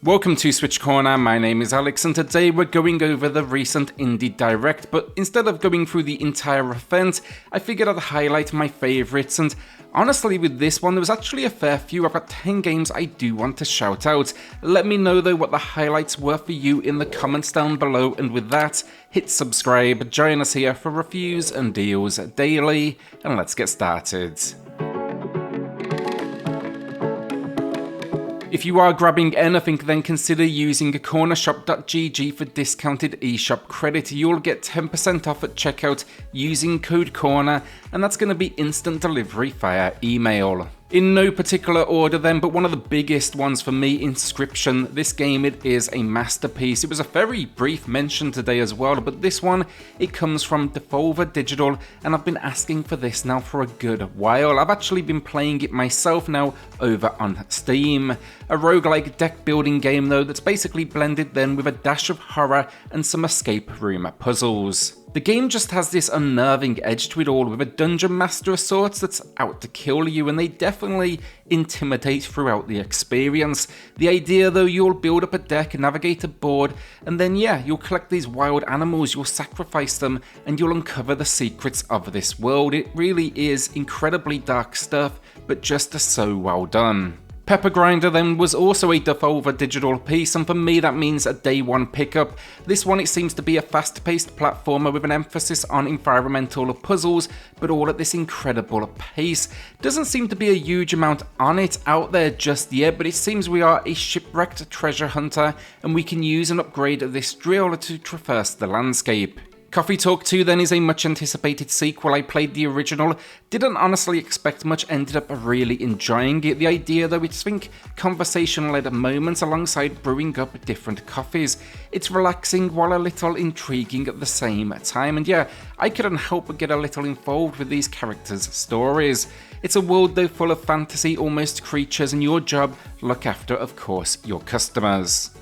Welcome to SwitchCorner, my name is Alex and today we're going over the recent Indie Direct, but instead of going through the entire event, I figured I'd highlight my favourites, and honestly with this one there was actually a fair few. I've got 10 games I do want to shout out. Let me know though what the highlights were for you in the comments down below, and with that, hit subscribe, join us here for reviews and deals daily, and let's get started. If you are grabbing anything, then consider using cornershop.gg for discounted eShop credit. You'll get 10% off at checkout using code CORNER, and that's going to be instant delivery via email. In no particular order then, but one of the biggest ones for me, Inscryption. This game, it is a masterpiece. It was a very brief mention today as well, but this one, it comes from Devolver Digital, and I've been asking for this now for a good while. I've actually been playing it myself now over on Steam. A roguelike deck building game though, that's basically blended then with a dash of horror and some escape room puzzles. The game just has this unnerving edge to it all, with a dungeon master of sorts that's out to kill you, and they definitely intimidate throughout the experience. The idea though, you'll build up a deck, navigate a board, and then you'll collect these wild animals, you'll sacrifice them, and you'll uncover the secrets of this world. It really is incredibly dark stuff, but just so well done. Pepper Grinder then was also a Devolver Digital piece, and for me that means a day one pickup. This one, it seems to be a fast-paced platformer with an emphasis on environmental puzzles, but all at this incredible pace. Doesn't seem to be a huge amount on it out there just yet, but it seems we are a shipwrecked treasure hunter, and we can use and upgrade this drill to traverse the landscape. Coffee Talk 2 then is a much anticipated sequel. I played the original, didn't honestly expect much, ended up really enjoying it. The idea though, it's conversation-led moments alongside brewing up different coffees. It's relaxing while a little intriguing at the same time, and I couldn't help but get a little involved with these characters' stories. It's a world though full of fantasy, almost creatures, and your job, look after of course your customers.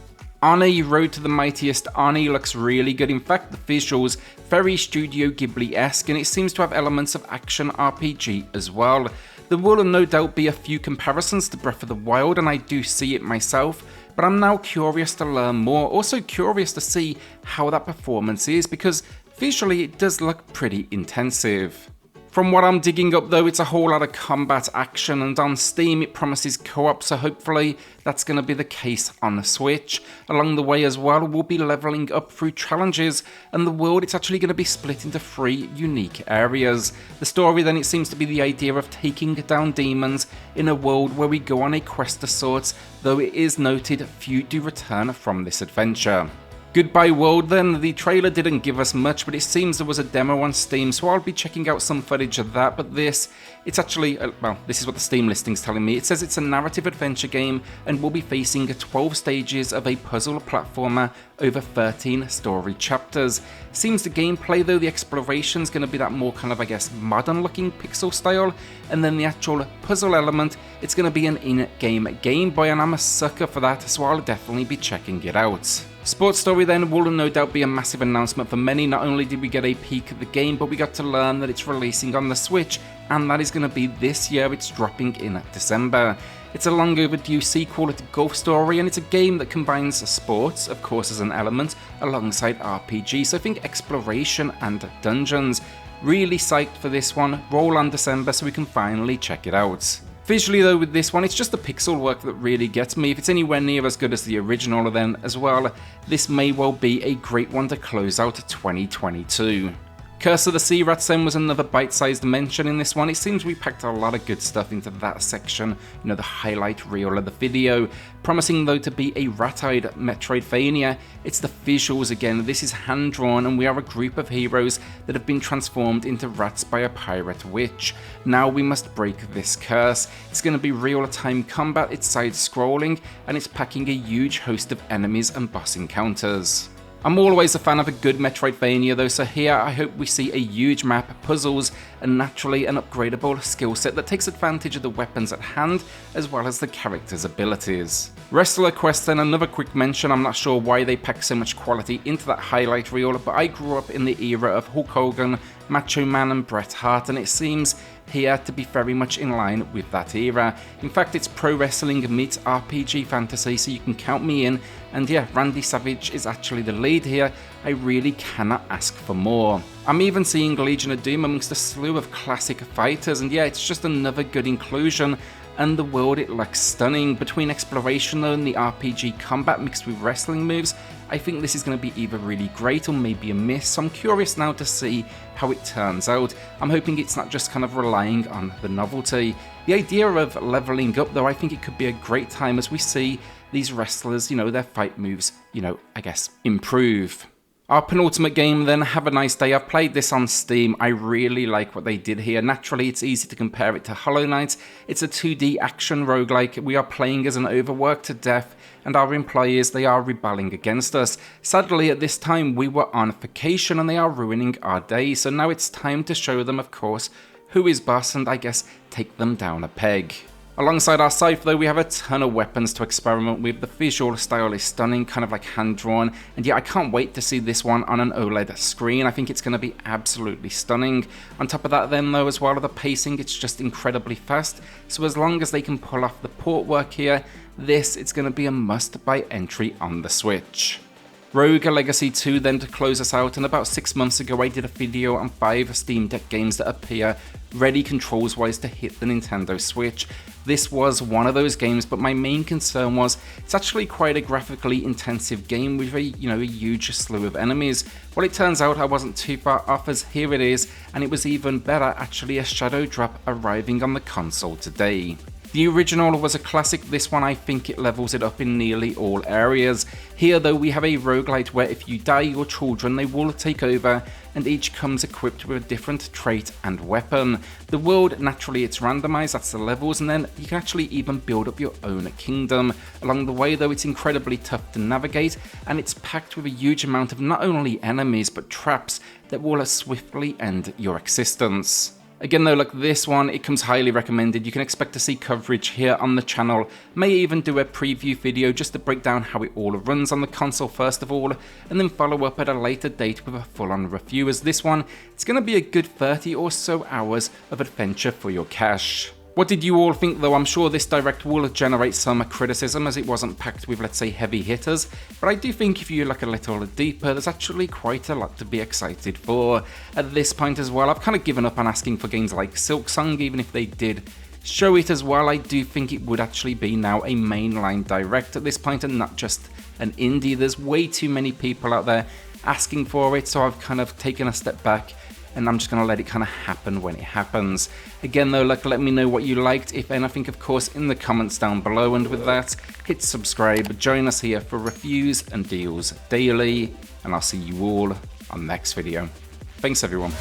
Oni, Road to the Mightiest Oni looks really good. In fact, the visuals, very Studio Ghibli-esque, and it seems to have elements of action RPG as well. There will no doubt be a few comparisons to Breath of the Wild, and I do see it myself, but I'm now curious to learn more, also curious to see how that performance is, because visually it does look pretty intensive. From what I'm digging up though, it's a whole lot of combat action, and on Steam it promises co-op, so hopefully that's going to be the case on the Switch. Along the way as well, we'll be leveling up through challenges, and the world, it's actually going to be split into 3 unique areas. The story then, it seems to be the idea of taking down demons in a world where we go on a quest of sorts, though it is noted few do return from this adventure. Goodbye World then, the trailer didn't give us much, but it seems there was a demo on Steam, so I'll be checking out some footage of that, but it's actually, this is what the Steam listing's telling me. It says it's a narrative adventure game, and we'll be facing 12 stages of a puzzle platformer over 13 story chapters. Seems the gameplay though, the exploration's going to be that more kind of, modern looking pixel style, and then the actual puzzle element, it's going to be an in-game Game Boy, and I'm a sucker for that, so I'll definitely be checking it out. Sports Story then will no doubt be a massive announcement for many. Not only did we get a peek at the game, but we got to learn that it's releasing on the Switch, and that is going to be this year. It's dropping in December. It's a long overdue sequel to Golf Story, and it's a game that combines sports, of course, as an element, alongside RPG, so I think exploration and dungeons. Really psyched for this one. Roll on December so we can finally check it out. Visually though, with this one, it's just the pixel work that really gets me. If it's anywhere near as good as the original, then as well, this may well be a great one to close out 2022. Curse of the Sea Rats then was another bite-sized mention in this one. It seems we packed a lot of good stuff into that section, the highlight reel of the video. Promising though to be a rat-eyed Metroidvania, it's the visuals again. This is hand-drawn, and we are a group of heroes that have been transformed into rats by a pirate witch. Now we must break this curse. It's going to be real-time combat, it's side-scrolling, and it's packing a huge host of enemies and boss encounters. I'm always a fan of a good Metroidvania though, so here I hope we see a huge map, puzzles, and naturally an upgradable skill set that takes advantage of the weapons at hand, as well as the character's abilities. Wrestlequest then, another quick mention. I'm not sure why they pack so much quality into that highlight reel, but I grew up in the era of Hulk Hogan Macho Man and Bret Hart, and it seems here to be very much in line with that era. In fact, it's pro wrestling meets RPG fantasy, so you can count me in, and yeah, Randy Savage is actually the lead here. I really cannot ask for more. I'm even seeing Legion of Doom amongst a slew of classic fighters, and yeah, it's just another good inclusion. And the world, it looks stunning. Between exploration though and the RPG combat mixed with wrestling moves, I think this is going to be either really great or maybe a miss, so I'm curious now to see how it turns out. I'm hoping it's not just kind of relying on the novelty. The idea of leveling up though, I think it could be a great time as we see these wrestlers, their fight moves, I guess, improve. Our penultimate game then, Have a Nice Day. I've played this on Steam. I really like what they did here. Naturally, it's easy to compare it to Hollow Knight. It's a 2D action roguelike. We are playing as an overworked to death, and our employers, they are rebelling against us. Sadly, at this time, we were on vacation and they are ruining our day. So now it's time to show them, of course, who is boss and I guess take them down a peg. Alongside our scythe though, we have a ton of weapons to experiment with. The visual style is stunning, kind of like hand-drawn, and yeah, I can't wait to see this one on an OLED screen. I think it's going to be absolutely stunning. On top of that then though, as well, the pacing, it's just incredibly fast, so as long as they can pull off the port work here, it's going to be a must-buy entry on the Switch. Rogue Legacy 2 then to close us out, and about 6 months ago I did a video on 5 Steam Deck games that appear ready controls wise to hit the Nintendo Switch. This was one of those games, but my main concern was it's actually quite a graphically intensive game with a huge slew of enemies. Well, it turns out I wasn't too far off, as here it is, and it was even better, actually a shadow drop arriving on the console today. The original was a classic. This one, I think it levels it up in nearly all areas. Here though, we have a roguelite where if you die, your children, they will take over, and each comes equipped with a different trait and weapon. The world, naturally it's randomized, that's the levels, and then you can actually even build up your own kingdom. Along the way though, it's incredibly tough to navigate, and it's packed with a huge amount of not only enemies, but traps that will swiftly end your existence. Again though, like this one, it comes highly recommended. You can expect to see coverage here on the channel. May even do a preview video just to break down how it all runs on the console first of all, and then follow up at a later date with a full-on review, as this one, it's going to be a good 30 or so hours of adventure for your cash. What did you all think though? I'm sure this direct will generate some criticism as it wasn't packed with, let's say, heavy hitters, but I do think if you look a little deeper, there's actually quite a lot to be excited for. At this point as well, I've kind of given up on asking for games like Silksong, even if they did show it as well. I do think it would actually be now a mainline direct at this point and not just an indie. There's way too many people out there asking for it, so I've kind of taken a step back, and I'm just going to let it kind of happen when it happens. Again though, let me know what you liked, if anything, of course, in the comments down below, and with that, hit subscribe, join us here for reviews and deals daily, and I'll see you all on the next video. Thanks everyone.